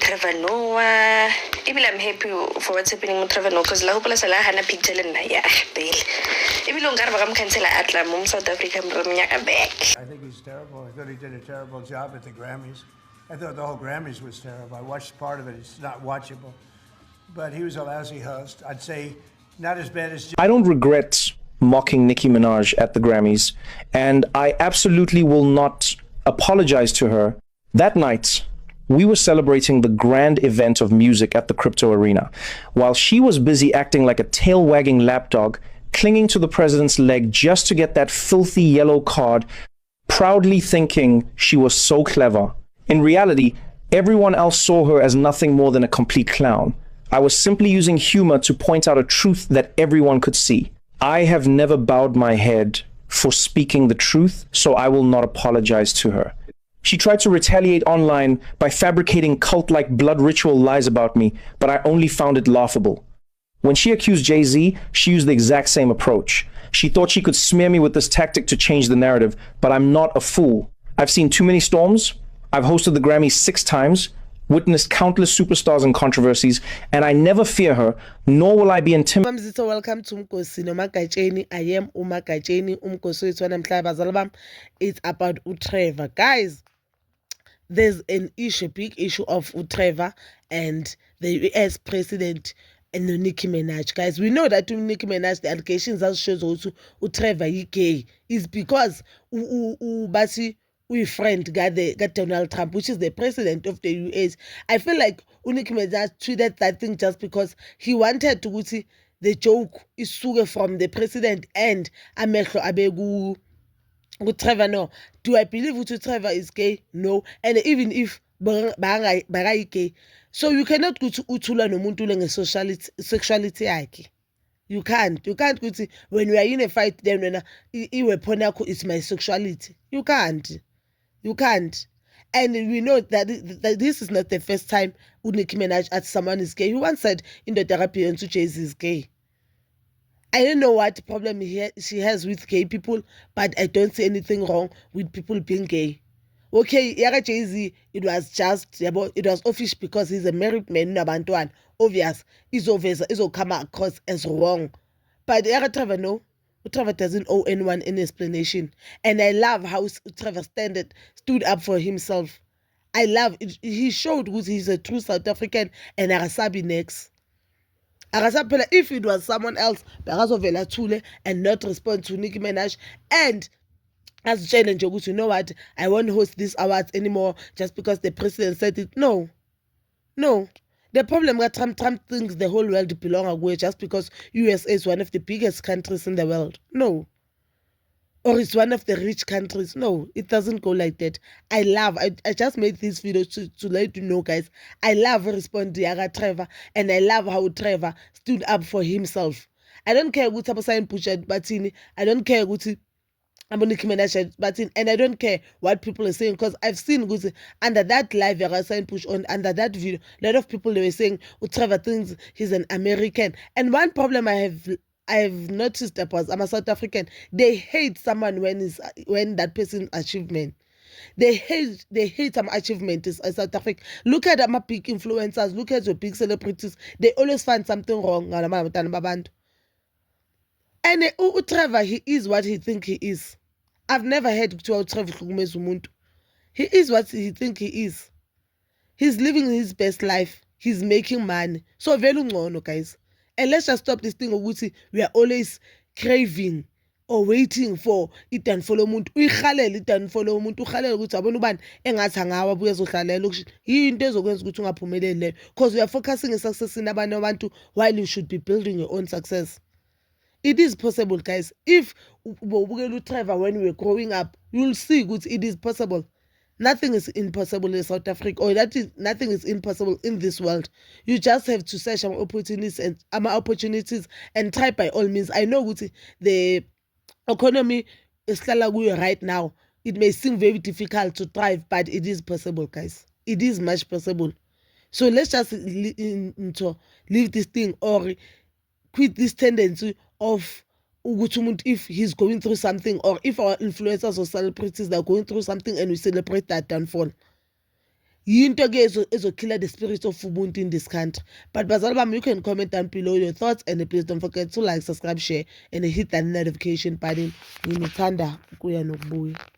Trevor Noah. Even I'm happy for what's happening with Trevor Noah because la hopola sala hana picture lena ya bele. Even long garba kam cancela atla mum South Africa mnyaka back. I think he's terrible. I thought he did a terrible job at the Grammys. I thought the whole Grammys was terrible. I watched part of it. It's not watchable. But he was a lousy host. I'd say not as bad as... I don't regret mocking Nicki Minaj at the Grammys, and I absolutely will not apologize to her. That night, we were celebrating the grand event of music at the Crypto Arena, while she was busy acting like a tail-wagging lapdog, clinging to the president's leg just to get that filthy yellow card, proudly thinking she was so clever. In reality, everyone else saw her as nothing more than a complete clown. I was simply using humor to point out a truth that everyone could see. I have never bowed my head for speaking the truth, so I will not apologize to her. She tried to retaliate online by fabricating cult-like blood ritual lies about me, but I only found it laughable. When she accused Jay-Z, she used the exact same approach. She thought she could smear me with this tactic to change the narrative, but I'm not a fool. I've seen too many storms. I've hosted the Grammys 6 times, witnessed countless superstars and controversies, and I never fear her, nor will I be intimidated. Welcome to Mkosi Nomakacheni. I am Umakacheni. Umkosi Itwana. It's about Trevor. Guys, there's an issue, big issue of Trevor and the US president and Nicki Minaj. Guys, we know that Nicki Minaj, the allegations that shows also Trevor is gay is because Basi friend got Donald Trump, which is the president of the US. I feel like Nicki Minaj tweeted that thing just because he wanted to see the joke is sugar from the president and Amehlo Abegu. Trevor, no. Do I believe Trevor is gay? No. And even if Barai gay, so you cannot go to Utula no Muntula sexuality yake. You can't go to when we are in a fight. Then when it's my sexuality. You can't. And we know that this is not the first time Nicki Minaj at someone is gay. He once said in the therapy and Jay-Z is gay. I don't know what problem she has with gay people, but I don't see anything wrong with people being gay. Okay, Yara Jay-Z, it was official because he's a married man, Nabantuan. Obvious, it's obvious, it'll come across as wrong. But Yara Trevor, no. Trevor doesn't owe anyone any explanation. And I love how Trevor stood up for himself. I love it. He showed who he's a true South African and Arasabi next. If it was someone else, and not respond to Nicki Minaj, and as challenge, you know what, I won't host these awards anymore just because the president said it. No. The problem that Trump thinks the whole world belongs away just because USA is one of the biggest countries in the world. No. Or it's one of the rich countries. No, it doesn't go like that. I just made this video to let you know, guys. I love responding to Trevor, and I love how Trevor stood up for himself. I don't care what Tabasan Pusha Batini. I don't care what Nicki Minaj Batini, and I don't care what people are saying because I've seen under that live push on under that video, a lot of people they were saying Trevor thinks he's an American. And one problem I've noticed about I'm a South African. They hate someone when that person's achievement. They hate some achievement in South Africa. Look at my big influencers. Look at your big celebrities. They always find something wrong. And Trevor, he is what he think he is. I've never heard Trevor. He is what he think he is. He's living his best life. He's making money. So very long, guys. And let's just stop this thing of we are always craving or waiting for it and follow muntu. It and follow muntu. Because we are focusing on success in abantu while you should be building your own success. It is possible, guys. If Trevor when we were growing up, you'll see it is possible. Nothing is impossible in South Africa, or nothing is impossible in this world. You just have to search opportunities and try by all means. I know the economy is right now. It may seem very difficult to thrive, but it is possible, guys. It is much possible. So let's just leave this thing or quit this tendency of if he's going through something, or if our influencers or celebrities are going through something and we celebrate that downfall. yinto ke ezokill the spirit of ubuntu in this country. But bazali bami, you can comment down below your thoughts, and please don't forget to like, subscribe, share, and hit that notification button. Nginithanda ukuya nokubuya.